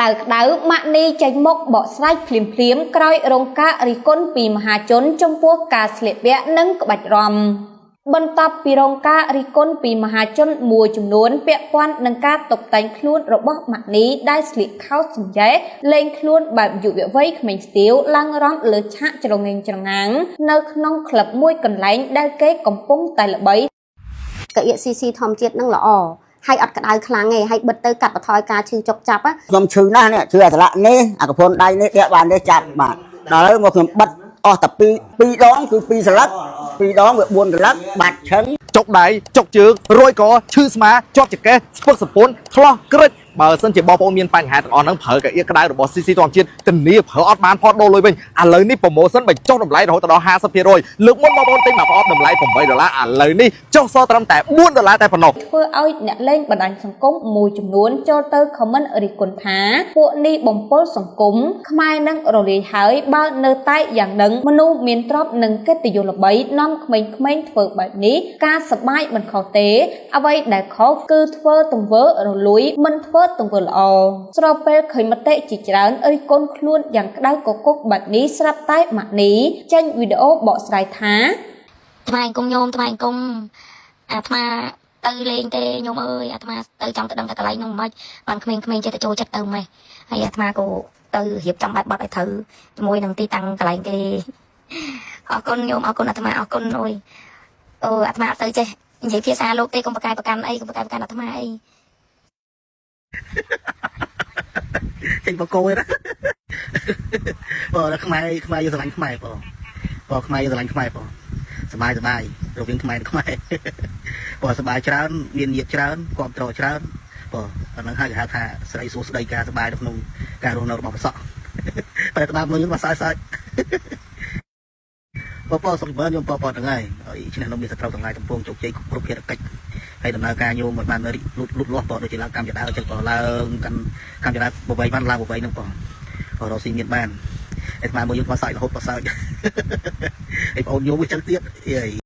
ដៅម៉ាក់នីចេញមុខបកស្រាយភ្លាមក្រោយរងការរិះគន់ពីមហាជនចំពោះការស្លៀកពាក់និងក្បាច់រាំបន្ទាប់ពីរងការរិះគន់ពីមហាជនមួយចំនួនពាក់ព័ន្ធនឹងការតុបតែងខ្លួនរបស់ម៉ាក់នីដែលស្លៀកខោសំយ៉ែលេងខ្លួនបែបយុវវ័យក្មេងស្ទាវឡើងរំលើឆាកច្រងេងច្រងាងនៅក្នុងក្លឹបមួយកន្លែងដែលគេកំពុងតែល្បីកៀកស៊ីស៊ីធម្មជាតិនឹងល្អហើយអត់ក្តៅខ្លាំងទេហើយបិទទៅកាត់បន្ថយការឈឺចុកចាប់ខ្ញុំឈឺណាស់នេះឈឺអាស្រៈនេះអាកពន្ធដៃនេះដេកបាននេះចាប់បាទដល់ហើយមកខ្ញុំបិទអស់តែពីរដងគឺ2សន្លឹក2ដងវា4សន្លឹកបាត់ឈឹងចុកដៃចុកជើងរួយកឈឺស្មាជាប់ចង្កេះស្ពឹកសពុនឆ្លោះក្រិចបើសិនជាបងប្អូនមានបញ្ហាទាំងអស់ហ្នឹងប្រើកាអៀក្តៅរបស់ CC ធម្មជាតិធានាប្រើអត់បានផតដូរលុយវិញឥឡូវនេះប្រូម៉ូសិនបញ្ចុះតម្លៃរហូតដល់ 50% លើកមុនបងប្អូនទិញមកប្រអប់តម្លៃ$8ឥឡូវនេះចុះសល់ត្រឹមតែ$4តែប៉ុណ្ណោះធ្វើឲ្យអ្នកលេងបណ្ដាញសង្គមមួយចំនួនចូលទៅខមមិនរិះគន់ថាពួកនេះបំពុលសង្គមខ្មែរនឹងរលាយហើយបើនៅតែយ៉ាងនឹងមនុស្សមានទ្រព្យនិងកិត្តិយសល្បីនាំក្មេងៗធ្វើបែបនេះការសប្បាយមិនខុសទេអ្វីដែលខុសគឺធ្វើទង្វើរលួយមិនធ្វើទង្វើល្អស្របពេលឃើញមតិជាច្រើនរិះគន់ខ្លួនយ៉ាងក្តៅកគុកបែបនេះស្រាប់តែម៉ាក់នីចេញវីដេអូបកស្រាយថាថ្មអង្គមញោមថ្មអង្គមអាថ្មទៅលេងទេញោមអើយអាថ្មទៅចង់ទៅដឹងតែកន្លែងនោះមិនបានក្មេងៗចេះតែចូលចិត្តទៅម៉េះហើយអាថ្មក៏ទៅរៀបចំបែបបត់ឲ្យត្រូវជាមួយនឹងទីតាំងកន្លែងគេអរគុណញោមអរគុណអាថ្មអរគុណអើយអាថ្មអត់ទៅចេះនិយាយភាសាលោកទេកុំប្រកែប្រកាន់អីកុំប្រកែប្រកាន់អាថ្មអីចេញបកគោឯណាបងខ្មែរយកស្រឡាញ់ខ្មែរបងខ្មែរយកស្រឡាញ់ខ្មែរបងសบายរវាងខ្មែរនិងខ្មែរបងសบายច្រើនមានញាតិច្រើនគ្រប់ត្រច្រើនបងអានឹងហៅថាស្រីសួស្ដីការសบายនៅក្នុងការរស់នៅរបស់ប្រសក់តែតាមមើលយើងមកសើចបងសុខមើលខ្ញុំបងទាំងហើយឈ្នះនំមានសត្រូវទាំងឡាយកំពុងជោគជ័យគ្រប់ភារកិច្ចហើយដំណើរការញោមមិនបានលូតលាស់បងដូចជាឡើងកម្មចដាអញ្ចឹងបងឡើងកម្មចដាបបៃបានឡើងបបៃហ្នឹងបងរកស៊ីមានបានតែស្មើមួយយើងបោះសើចរហូតបោះសើចហើយបងអូនញោមមួយចឹងទៀត